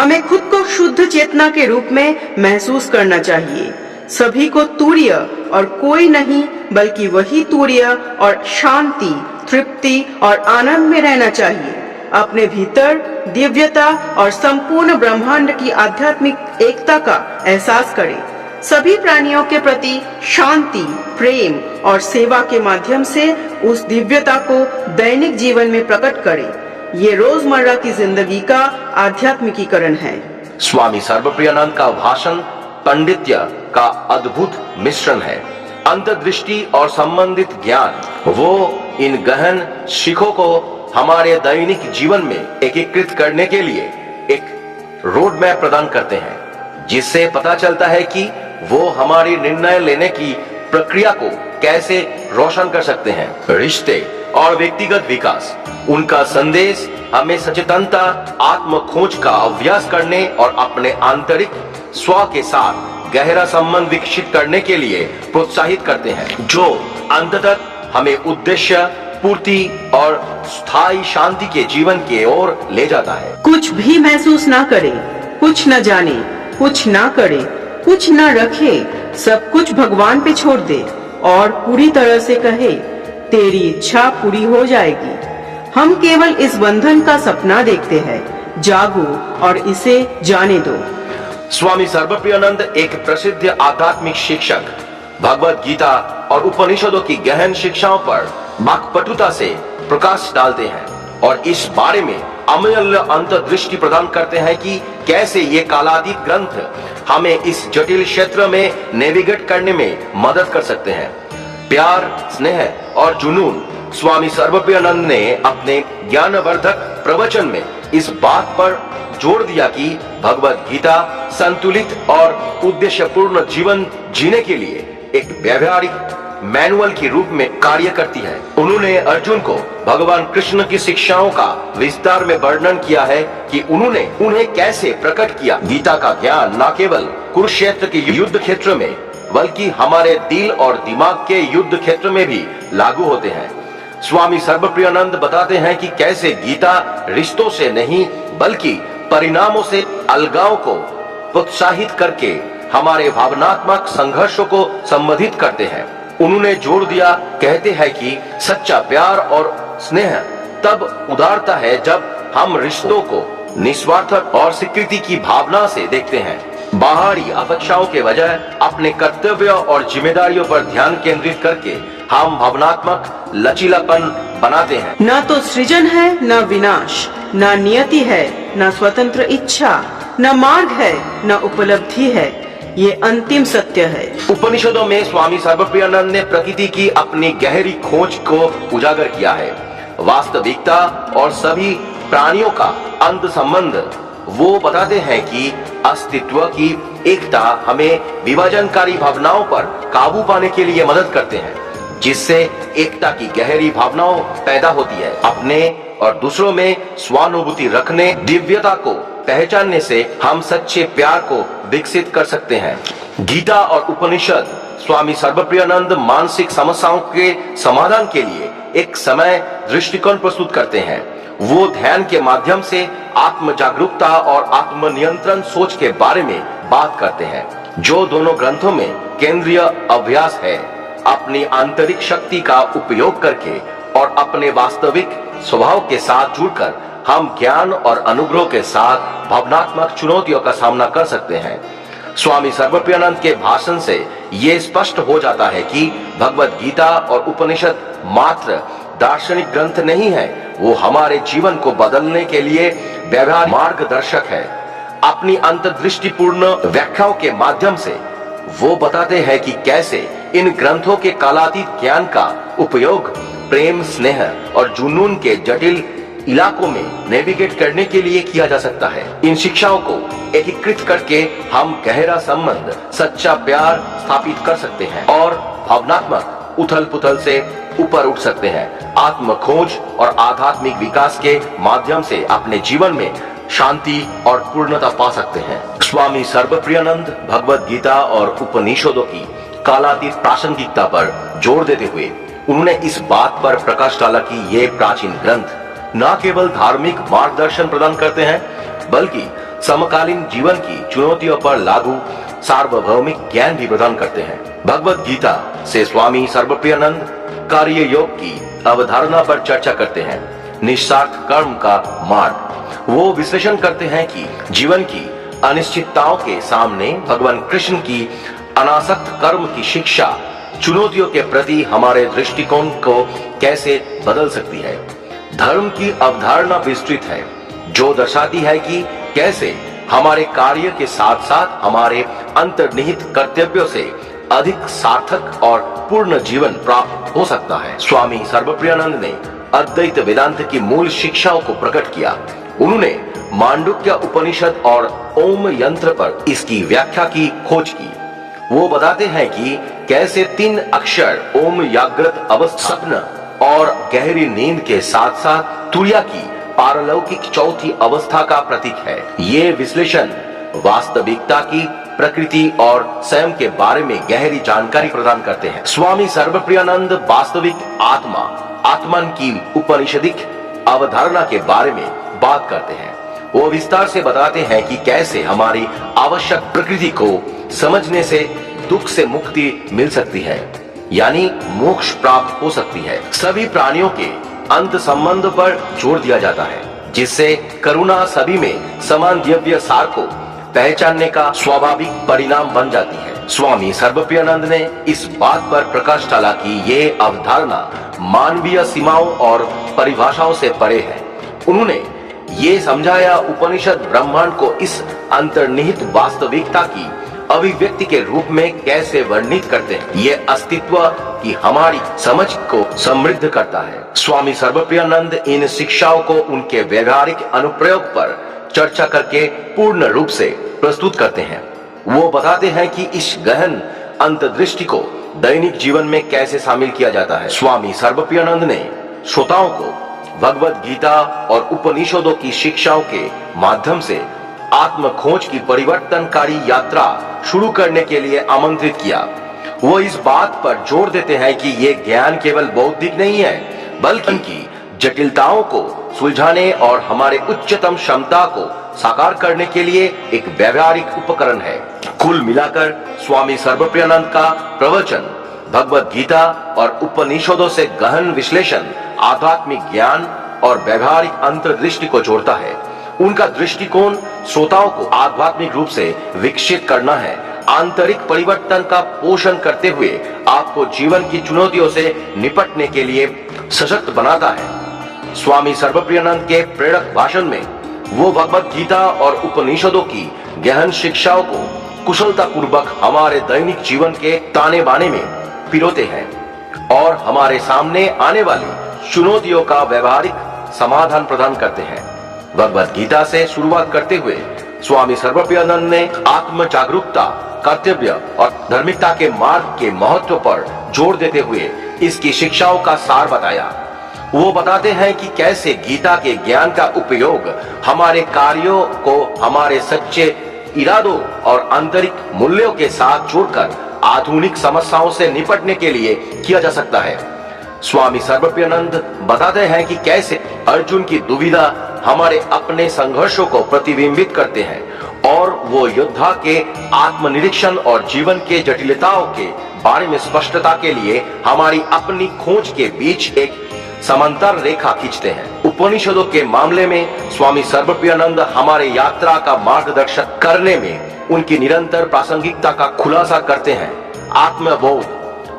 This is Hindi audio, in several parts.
हमें खुद को शुद्ध चेतना के रूप में महसूस करना चाहिए। सभी को तूर्य और कोई नहीं बल्कि वही तूर्य और शांति, तृप्ति और आनंद में रहना चाहिए। अपने भीतर दिव्यता और संपूर्ण ब्रह्मांड की आध्यात्मिक एकता का एहसास करें। सभी प्राणियों के प्रति शांति, प्रेम और सेवा के माध्यम से उस दिव्यता को दैनिक जीवन में प्रकट करें। ये रोजमर्रा की जिंदगी का आध्यात्मिकीकरण है। स्वामी सर्वप्रियानंद का भाषण पांडित्य का अद्भुत मिश्रण है। अंतर्दृष्टि और संबंधित ज्ञान, वो इन गहन शिखों को हमारे दैनिक जीवन में एकीकृत करने के लिए एक रोड मैप प्रदान करते हैं, जिससे पता चलता है कि वो हमारी निर्णय लेने की प्रक्रिया को कैसे रोशन कर सकते हैं। रिश्ते और व्यक्तिगत विकास, उनका संदेश हमें सचेतनता, आत्म खोज का अभ्यास करने और अपने आंतरिक स्व के साथ गहरा संबंध विकसित करने के लिए प्रोत्साहित करते हैं, जो अंततः हमें उद्देश्य पूर्ति और स्थायी शांति के जीवन की ओर ले जाता है। कुछ भी महसूस ना करें, कुछ न जाने, कुछ ना करे, कुछ न रखे, सब कुछ भगवान पे छोड़ दे और पूरी तरह से कहे, तेरी इच्छा पूरी हो जाएगी। हम केवल इस बंधन का सपना देखते हैं। जागो और इसे जाने दो। स्वामी सर्वप्रियानंद एक प्रसिद्ध आध्यात्मिक शिक्षक, भगवत गीता और उपनिषदों की गहन शिक्षाओं पर वाक्पटुता से प्रकाश डालते हैं और इस बारे में अमूल्य अंतर्दृष्टि प्रदान करते हैं कि कैसे ये कालातीत ग्रंथ हमें इस जटिल क्षेत्र में नेविगेट करने में मदद कर सकते हैं। प्यार, स्नेह और जुनून। स्वामी सर्वप्रियानंद ने अपने ज्ञानवर्धक प्रवचन में इस बात पर जोर दिया कि भगवत गीता संतुलित और उद्देश्यपूर्ण जीवन जीने के लिए एक व्यावहारिक मैनुअल के रूप में कार्य करती है। उन्होंने अर्जुन को भगवान कृष्ण की शिक्षाओं का विस्तार में वर्णन किया है कि उन्होंने उन्हें कैसे प्रकट किया। गीता का ज्ञान न केवल कुरुक्षेत्र के युद्ध क्षेत्र में बल्कि हमारे दिल और दिमाग के युद्ध क्षेत्र में भी लागू होते हैं। स्वामी सर्वप्रियानंद बताते हैं कि कैसे गीता रिश्तों से नहीं बल्कि परिणामों से अलगाव को प्रोत्साहित करके हमारे भावनात्मक संघर्षों को संबोधित करते हैं। उन्होंने जोर दिया, कहते हैं कि सच्चा प्यार और स्नेह तब उदारता है जब हम रिश्तों को निस्वार्थ और स्वीकृति की भावना से देखते हैं, बाहरी अपेक्षाओं के बजाय अपने कर्तव्यों और जिम्मेदारियों पर ध्यान केंद्रित करके हम भावनात्मक लचीलापन बनाते हैं। न तो सृजन है, न विनाश, न नियति है, न स्वतंत्र इच्छा, न मार्ग है, न उपलब्धि है। ये अंतिम सत्य है। उपनिषदों में स्वामी सर्वप्रियानंद ने प्रकृति की अपनी गहरी खोज को उजागर किया है। वास्तविकता और सभी प्राणियों का अंत संबंध। वो बताते हैं कि अस्तित्व की एकता हमें विभाजनकारी भावनाओं पर काबू पाने के लिए मदद करते हैं, जिससे एकता की गहरी भावनाओं पैदा होती है। अपने और दूसरों में स्वानुभूति रखने, दिव्यता को पहचानने से हम सच्चे प्यार को विकसित कर सकते हैं। गीता और उपनिषद स्वामी सर्वप्रियानंद मानसिक समस्याओं के समाधान के लिए एक समय दृष्टिकोण प्रस्तुत करते हैं। वो ध्यान के माध्यम से आत्म जागरूकता और आत्मनियंत्रण सोच के बारे में बात करते हैं, जो दोनों ग्रंथों में केंद्रीय अभ्यास है। अपनी आंतरिक शक्ति का उपयोग करके और अपने वास्तविक स्वभाव के साथ जुड़कर हम ज्ञान और अनुग्रह के साथ भावनात्मक चुनौतियों का सामना कर सकते हैं। स्वामी सर्वप्रियानंद के भाषण से ये स्पष्ट हो जाता है कि भगवत गीता और उपनिषद मात्र दार्शनिक ग्रंथ नहीं है, वो हमारे जीवन को बदलने के लिए व्यवहारिक मार्गदर्शक है। अपनी अंतर्दृष्टिपूर्ण व्याख्याओं के माध्यम से वो बताते हैं कि कैसे इन ग्रंथों के कालातीत ज्ञान का उपयोग प्रेम, स्नेह और जुनून के जटिल इलाकों में नेविगेट करने के लिए किया जा सकता है। इन शिक्षाओं को एकीकृत करके हम गहरा संबंध, सच्चा प्यार स्थापित कर सकते हैं और भावनात्मक उथल पुथल से ऊपर उठ सकते हैं। आत्म खोज और आध्यात्मिक विकास के माध्यम से अपने जीवन में शांति और पूर्णता पा सकते हैं। स्वामी सर्वप्रियानंद भगवत गीता और उपनिषदों की कालातीत प्रासंगिकता पर जोर देते हुए उन्होंने इस बात पर प्रकाश डाला कि ये प्राचीन ग्रंथ न केवल धार्मिक मार्गदर्शन प्रदान करते हैं बल्कि समकालीन जीवन की चुनौतियों पर लागू सार्वभौमिक ज्ञान भी प्रदान करते हैं। भगवत गीता से स्वामी सर्वप्रियानंद कार्य योग की अवधारणा पर चर्चा करते हैं। निस्वार्थ कर्म का मार्ग वो विश्लेषण करते हैं कि जीवन की अनिश्चितताओं के सामने भगवान कृष्ण की अनासक्त कर्म की शिक्षा चुनौतियों के प्रति हमारे दृष्टिकोण को कैसे बदल सकती है। धर्म की अवधारणा विस्तृत है जो दर्शाती है कि कैसे हमारे कार्य के साथ साथ हमारे अंतर्निहित कर्तव्यों से अधिक सार्थक और पूर्ण जीवन प्राप्त हो सकता है। स्वामी सर्वप्रियानंद ने अद्वैत वेदांत की मूल शिक्षाओं को प्रकट किया। उन्होंने मांडुक्य उपनिषद और ओम यंत्र पर इसकी व्याख्या की खोज की। वो बताते हैं कि कैसे 3 अक्षर ओम जागृत अवस्था, स्वप्न और गहरी नींद के साथ साथ तुर्या की पारलौकिक चौथी अवस्था का प्रतीक है। ये विश्लेषण वास्तविकता की प्रकृति और स्वयं के बारे में गहरी जानकारी प्रदान करते हैं। स्वामी सर्वप्रियानंद वास्तविक आत्मन की उपनिषदिक अवधारणा के बारे में बात करते हैं। वो विस्तार से बताते हैं कि कैसे हमारी आवश्यक प्रकृति को समझने से दुख से मुक्ति मिल सकती है, यानी मोक्ष प्राप्त हो सकती है। सभी प्राणियों के अंत संबंध पर जोर दिया जाता है, जिससे करुणा सभी में समान दिव्य सार को पहचानने का स्वाभाविक परिणाम बन जाती है। स्वामी सर्वप्रियानंद ने इस बात पर प्रकाश डाला कि ये अवधारणा मानवीय सीमाओं और परिभाषाओं से परे है। उन्होंने ये समझाया उपनिषद ब्रह्मांड को इस अंतर्निहित वास्तविकता की अभिव्यक्ति के रूप में कैसे वर्णित करते हैं। ये अस्तित्व की हमारी समझ को समृद्ध करता है। स्वामी सर्वप्रियानंद इन शिक्षाओं को उनके व्यवहारिक अनुप्रयोग पर चर्चा करके पूर्ण रूप से प्रस्तुत करते हैं। वो बताते हैं कि इस गहन अंतर्दृष्टि को दैनिक जीवन में कैसे शामिल किया जाता है। स्वामी सर्वप्रियानंद ने श्रोताओं को भगवत गीता और उपनिषदों की शिक्षाओं के माध्यम से आत्म खोज की परिवर्तनकारी यात्रा शुरू करने के लिए आमंत्रित किया। वो इस बात पर जोर देते हैं कि ये ज्ञान केवल बौद्धिक नहीं है, बल्कि जटिलताओं को सुलझाने और हमारे उच्चतम क्षमता को साकार करने के लिए एक व्यवहारिक उपकरण है। कुल मिलाकर स्वामी सर्वप्रियानंद का प्रवचन भगवत गीता और उपनिषदों से गहन विश्लेषण, आध्यात्मिक ज्ञान और व्यवहारिक अंतर्दृष्टि को जोड़ता है। उनका दृष्टिकोण श्रोताओं को आध्यात्मिक रूप से विकसित करना है, आंतरिक परिवर्तन का पोषण करते हुए आपको जीवन की चुनौतियों से निपटने के लिए सशक्त बनाता है। स्वामी सर्वप्रियानंद के प्रेरक भाषण में वो भगवत गीता और उपनिषदों की गहन शिक्षाओं को कुशलता पूर्वक हमारे दैनिक जीवन के ताने बाने में पिरोते हैं और हमारे सामने आने वाली चुनौतियों का व्यवहारिक समाधान प्रदान करते हैं। भगवत गीता से शुरुआत करते हुए स्वामी सर्वप्रियानंद ने आत्म जागरूकता, कर्तव्य और धार्मिकता के मार्ग के महत्व पर जोर देते हुए इसकी शिक्षाओं का सार बताया। वो बताते हैं कि कैसे गीता के ज्ञान का उपयोग हमारे कार्यों को हमारे सच्चे इरादों और आंतरिक मूल्यों के साथ जोड़कर आधुनिक समस्याओं से निपटने के लिए किया जा सकता है। स्वामी सर्वप्रियानंद बताते हैं कि कैसे अर्जुन की दुविधा हमारे अपने संघर्षों को प्रतिबिंबित करते हैं और वो योद्धा के आत्मनिरीक्षण और जीवन के जटिलताओं के बारे में स्पष्टता के लिए हमारी अपनी खोज के बीच एक समांतर रेखा खींचते हैं। उपनिषदों के मामले में स्वामी सर्वप्रियानंद हमारे यात्रा का मार्गदर्शन करने में उनकी निरंतर प्रासंगिकता का खुलासा करते हैं। आत्मबोध,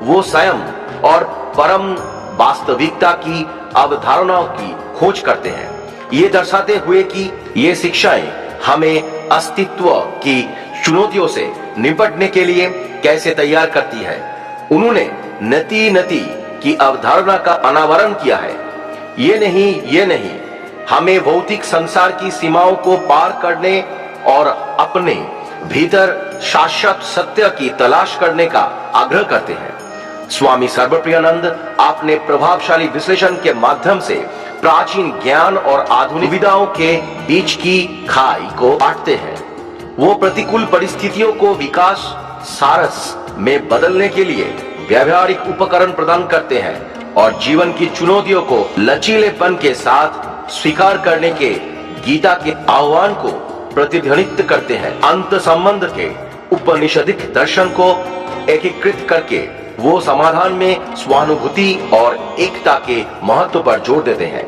वो स्वयं और परम वास्तविकता की अवधारणाओं की खोज करते हैं, ये दर्शाते हुए कि ये शिक्षाएं हमें अस्तित्व की चुनौतियों से निपटने के लिए कैसे तैयार करती है। उन्होंने नति की अवधारणा का अनावरण किया है। ये नहीं, हमें भौतिक संसार की सीमाओं को पार करने और अपने भीतर शाश्वत सत्य की तलाश करने का आग्रह करते हैं। स्वामी सर्वप्रियानंद अपने प्रभावशाली विश्लेषण के माध्यम से प्राचीन ज्ञान और आधुनिक विधाओं के बीच की खाई को काटते हैं। वो प्रतिकूल परिस्थितियों को विकास सारस में बदलने के लिए व्यावहारिक उपकरण प्रदान करते हैं और जीवन की चुनौतियों को लचीलेपन के साथ स्वीकार करने के गीता के आह्वान को प्रतिध्वनित करते हैं। अंत संबंध के उपनिषदिक दर्शन को एकीकृत करके वो समाधान में स्वानुभूति और एकता के महत्व पर जोर देते हैं।